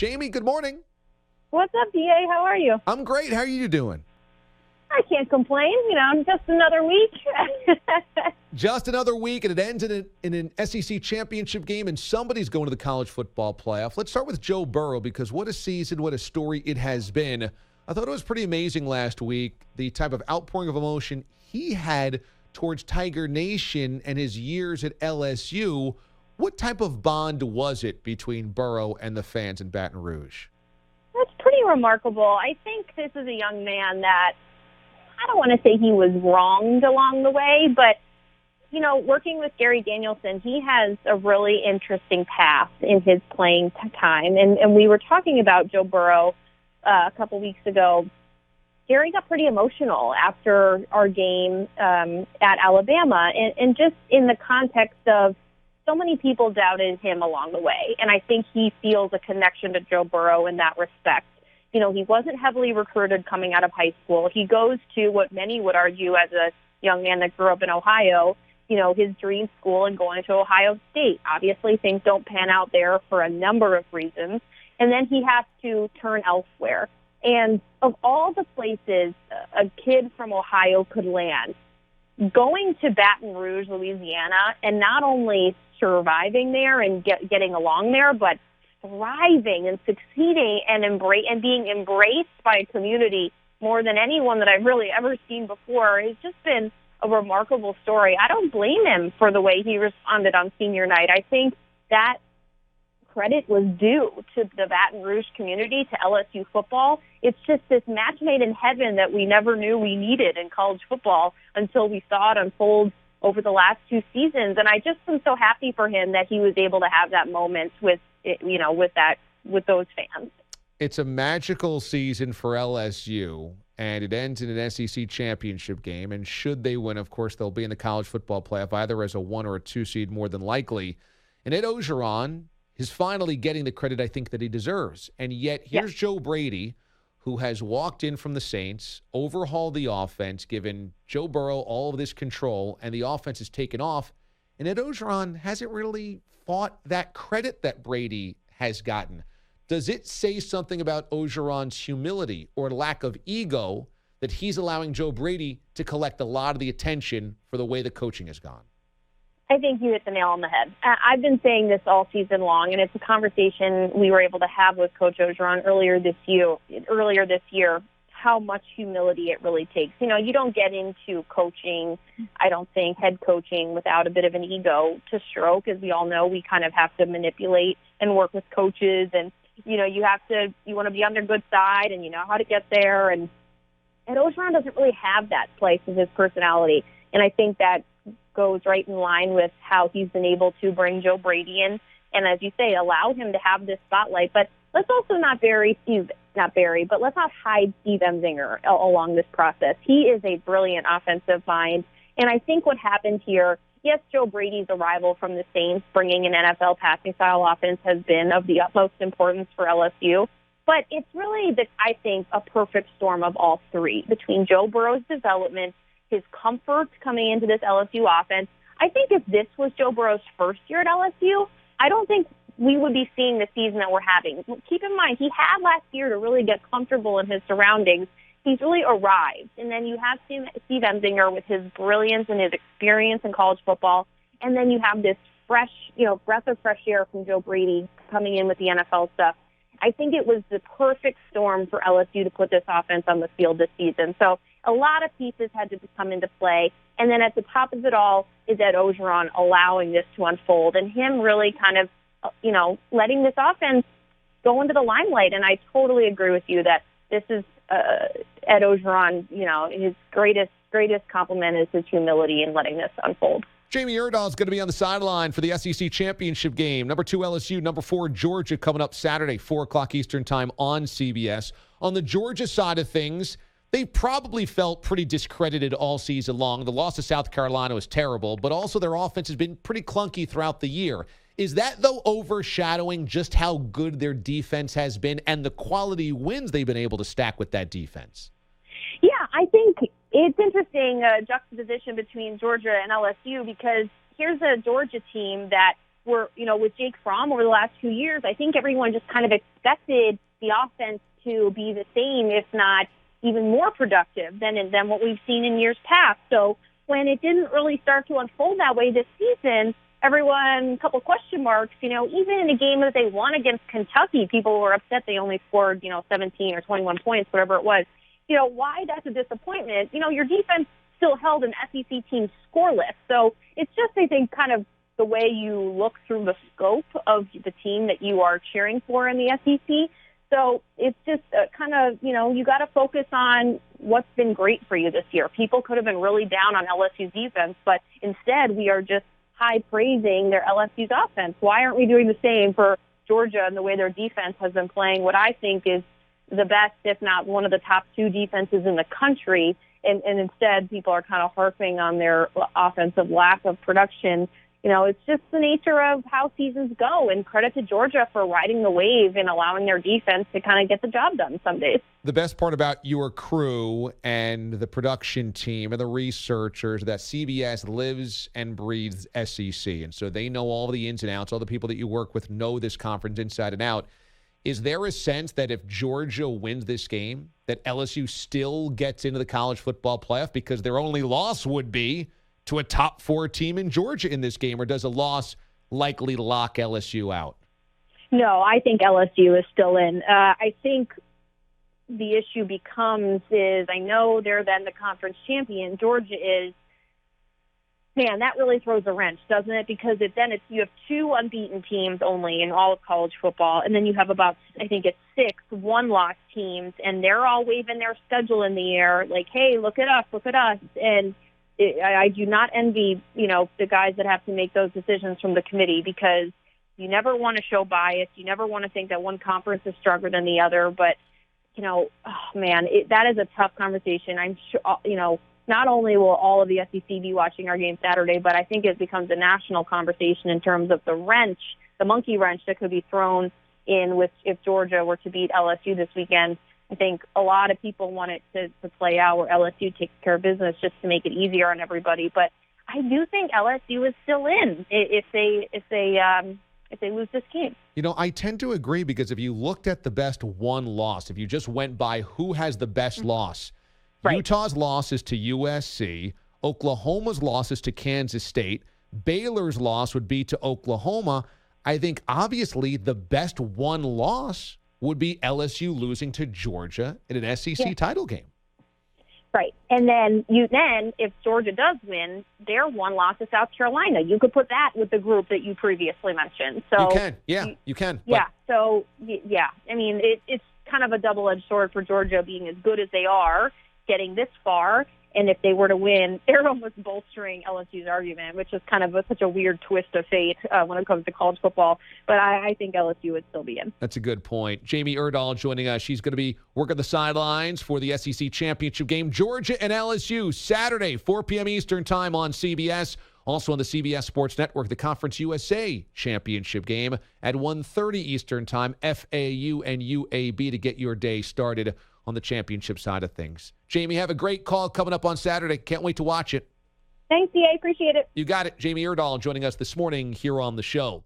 Jamie, good morning. What's up, DA? How are you? I'm great. How are you doing? I can't complain. Just another week. Just another week, and it ends in an SEC championship game, and somebody's going to the college football playoff. Let's start with Joe Burrow, because what a season, what a story it has been. I thought it was pretty amazing last week, the type of outpouring of emotion he had towards Tiger Nation and his years at LSU. What type of bond was it between Burrow and the fans in Baton Rouge? That's pretty remarkable. I think this is a young man that, I don't want to say he was wronged along the way, but, working with Gary Danielson, he has a really interesting path in his playing time. And we were talking about Joe Burrow a couple weeks ago. Gary got pretty emotional after our game at Alabama, and just in the context of so many people doubted him along the way. And I think he feels a connection to Joe Burrow in that respect. He wasn't heavily recruited coming out of high school. He goes to what many would argue as a young man that grew up in Ohio, his dream school, and going to Ohio State. Obviously, things don't pan out there for a number of reasons. And then he has to turn elsewhere. And of all the places a kid from Ohio could land, going to Baton Rouge, Louisiana, and not only surviving there and getting along there, but thriving and succeeding and being embraced by a community more than anyone that I've really ever seen before has just been a remarkable story. I don't blame him for the way he responded on senior night. I think that credit was due to the Baton Rouge community, to LSU football. It's just this match made in heaven that we never knew we needed in college football until we saw it unfold over the last two seasons. And I just am so happy for him that he was able to have that moment with those fans. It's a magical season for LSU, and it ends in an SEC championship game. And should they win, of course, they'll be in the college football playoff, either as a 1 or a 2 seed, more than likely. And Ed Orgeron is finally getting the credit I think that he deserves. And yet here's Joe Brady, who has walked in from the Saints, overhauled the offense, given Joe Burrow all of this control, and the offense has taken off. And Ed Orgeron hasn't really fought that credit that Brady has gotten. Does it say something about Orgeron's humility or lack of ego that he's allowing Joe Brady to collect a lot of the attention for the way the coaching has gone? I think you hit the nail on the head. I've been saying this all season long, and it's a conversation we were able to have with Coach Orgeron earlier this year, how much humility it really takes. You don't get into coaching, I don't think, head coaching without a bit of an ego to stroke. As we all know, we kind of have to manipulate and work with coaches, and, you want to be on their good side, and you know how to get there. And Orgeron doesn't really have that place in his personality. And I think that goes right in line with how he's been able to bring Joe Brady in and, as you say, allow him to have this spotlight. But let's also let's not hide Steve Emsinger along this process. He is a brilliant offensive mind. And I think what happened here, yes, Joe Brady's arrival from the Saints, bringing an NFL passing style offense, has been of the utmost importance for LSU. But it's really, I think, a perfect storm of all three, between Joe Burrow's development, his comfort coming into this LSU offense. I think if this was Joe Burrow's first year at LSU, I don't think we would be seeing the season that we're having. Keep in mind, he had last year to really get comfortable in his surroundings. He's really arrived. And then you have Steve Emsinger with his brilliance and his experience in college football. And then you have this fresh, breath of fresh air from Joe Brady coming in with the NFL stuff. I think it was the perfect storm for LSU to put this offense on the field this season. So a lot of pieces had to come into play. And then at the top of it all is Ed Orgeron allowing this to unfold and him really kind of, letting this offense go into the limelight. And I totally agree with you that this is Ed Orgeron, his greatest compliment is his humility in letting this unfold. Jamie Erdahl is going to be on the sideline for the SEC championship game. Number 2 LSU, number 4 Georgia, coming up Saturday, 4 o'clock Eastern time on CBS. On the Georgia side of things, they probably felt pretty discredited all season long. The loss to South Carolina was terrible, but also their offense has been pretty clunky throughout the year. Is that, though, overshadowing just how good their defense has been and the quality wins they've been able to stack with that defense? Yeah, I think it's interesting, juxtaposition between Georgia and LSU, because here's a Georgia team that were, with Jake Fromm over the last 2 years, I think everyone just kind of expected the offense to be the same, if not even more productive than what we've seen in years past. So when it didn't really start to unfold that way this season, everyone, a couple question marks, even in a game that they won against Kentucky, people were upset they only scored, 17 or 21 points, whatever it was. Why that's a disappointment. Your defense still held an SEC team scoreless. So it's just, I think, kind of the way you look through the scope of the team that you are cheering for in the SEC. So it's just kind of, you got to focus on what's been great for you this year. People could have been really down on LSU's defense, but instead we are just high praising their LSU's offense. Why aren't we doing the same for Georgia and the way their defense has been playing what I think is the best, if not one of the top 2 defenses in the country? And instead, people are kind of harping on their offensive lack of production. It's just the nature of how seasons go, and credit to Georgia for riding the wave and allowing their defense to kind of get the job done some days. The best part about your crew and the production team and the researchers, that CBS lives and breathes SEC. And so they know all the ins and outs. All the people that you work with know this conference inside and out. Is there a sense that if Georgia wins this game, that LSU still gets into the college football playoff because their only loss would be to a top 4 team in Georgia in this game, or does a loss likely lock LSU out? No, I think LSU is still in. I think the issue becomes is, I know they're then the conference champion. Georgia is. Man, that really throws a wrench, doesn't it? Because you have 2 unbeaten teams only in all of college football, and then you have about, I think it's 6 one-loss teams, and they're all waving their schedule in the air, like, hey, look at us, and I do not envy, the guys that have to make those decisions from the committee, because you never want to show bias. You never want to think that one conference is stronger than the other. But, that is a tough conversation. I'm sure, not only will all of the SEC be watching our game Saturday, but I think it becomes a national conversation in terms of the monkey wrench that could be thrown in if Georgia were to beat LSU this weekend. I think a lot of people want it to play out where LSU takes care of business just to make it easier on everybody. But I do think LSU is still in if they lose this game. I tend to agree, because if you looked at the best one loss, if you just went by who has the best loss, right. Utah's losses to USC, Oklahoma's losses to Kansas State, Baylor's loss would be to Oklahoma. I think obviously the best one loss would be LSU losing to Georgia in an SEC title game. Right. And then if Georgia does win, their one loss is South Carolina. You could put that with the group that you previously mentioned. So you can. Yeah, you can. Yeah. So, yeah. I mean, it's kind of a double-edged sword for Georgia being as good as they are, getting this far. And if they were to win, they're almost bolstering LSU's argument, which is kind of such a weird twist of fate when it comes to college football. But I think LSU would still be in. That's a good point. Jamie Erdahl joining us. She's going to be working the sidelines for the SEC championship game. Georgia and LSU, Saturday, 4 p.m. Eastern time on CBS. Also on the CBS Sports Network, the Conference USA championship game at 1:30 Eastern time, FAU and UAB, to get your day started on the championship side of things. Jamie, have a great call coming up on Saturday. Can't wait to watch it. Thanks, DA. Appreciate it. You got it. Jamie Erdahl joining us this morning here on the show.